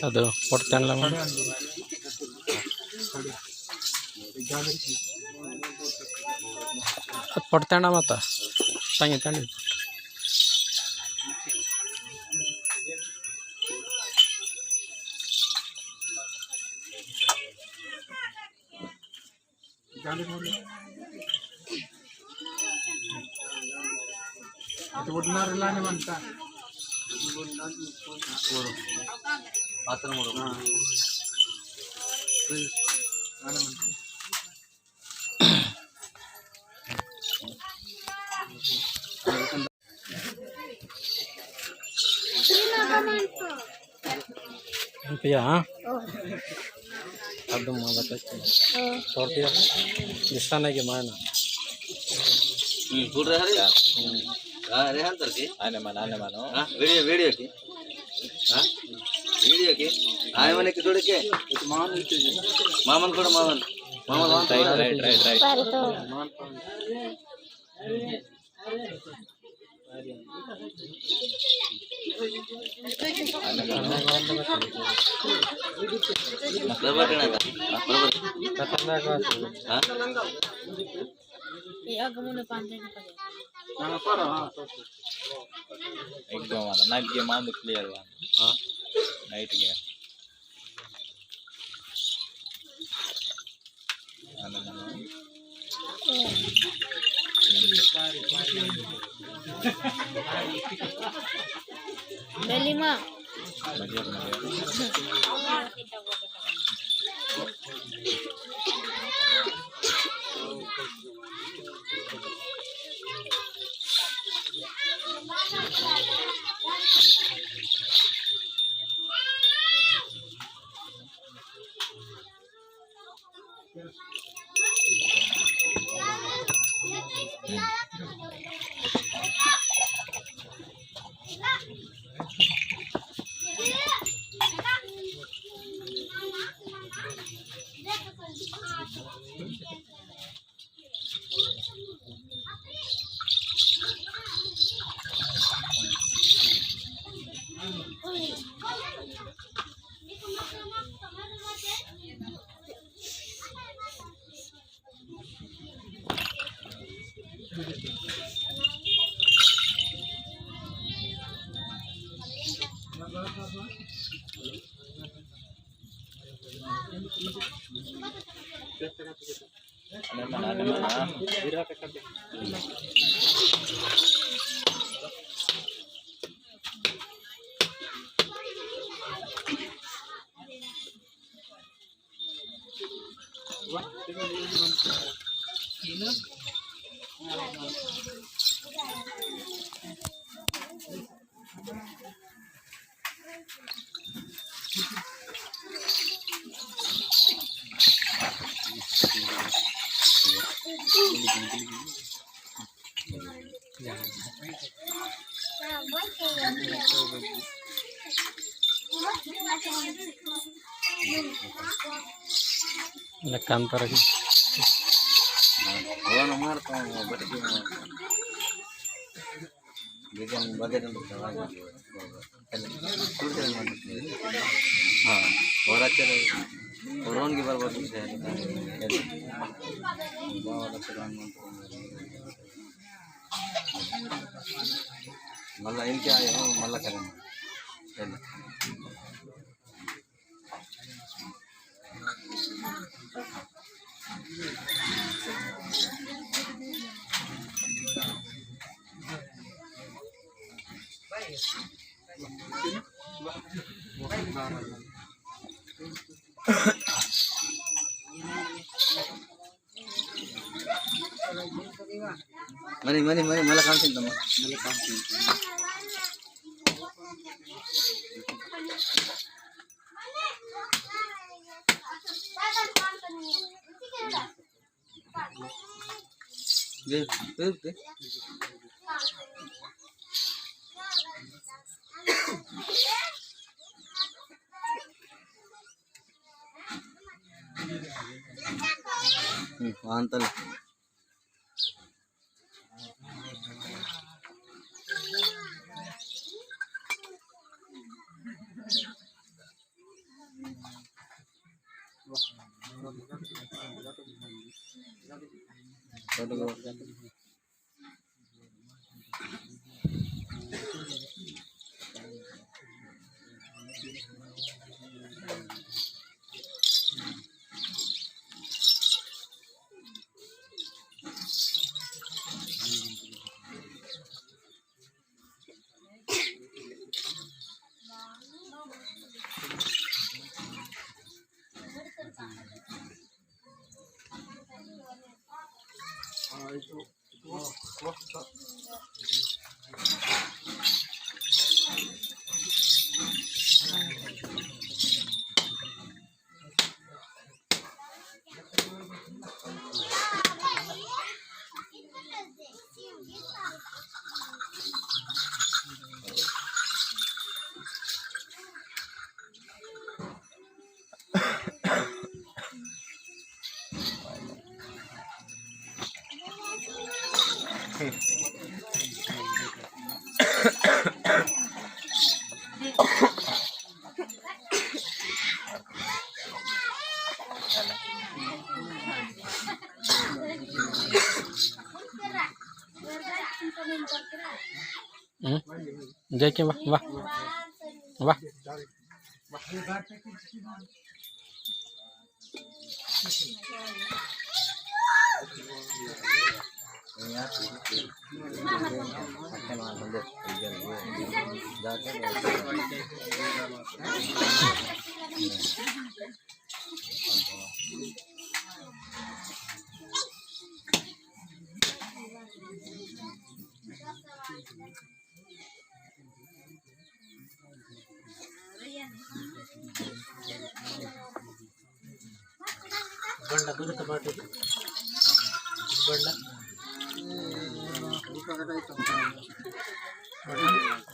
ಅದು ಕೊಡ್ತಾನಲ್ಲ ಅದು ಕೊಡ್ತಾಣ ಮತ್ತು ತಂಗಿ ತಂಡಿ Iya, aduh malah kecil. Sorti apa? Di sana gimana? Sudah hari ya? Rehan terki? Ane mana? Video ki? Video ki? Ayo mana kita udah ke? Maman kuda maman. Right. Berapa kena tak? Iya, kamu udah pantai nih Pak. Ekdom mana? Night game mana clear one? Night game. Mana? Belima. Magyar. Ada mana? Ada kantor lagi. Orang nomor tuh berarti bagian untuk jalan. Sudah mantap. Orang cara orang gimana bagus ya. Bawa orang malah ini क्या है malah keren. Mani malah kantin teman. Oke. Mantul. Jai ke wah. Banda dulu tempat itu. Banda.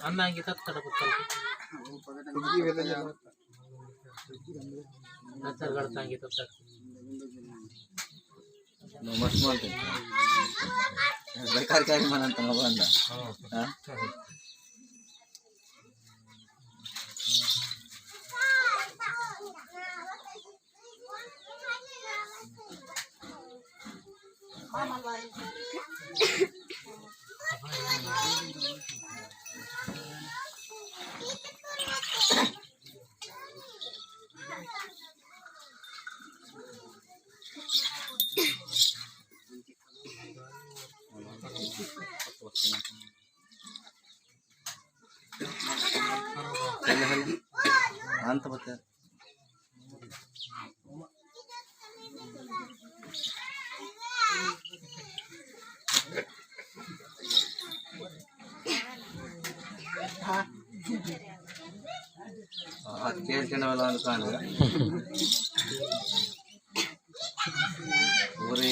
Anna kita dapat kalau. Acar garta kita tak. Nomor semua tuh. Berkali-kali mana tengah banda. Hah? Mantap betul. చేసిన వాళ్ళు అనుకోను ఊరి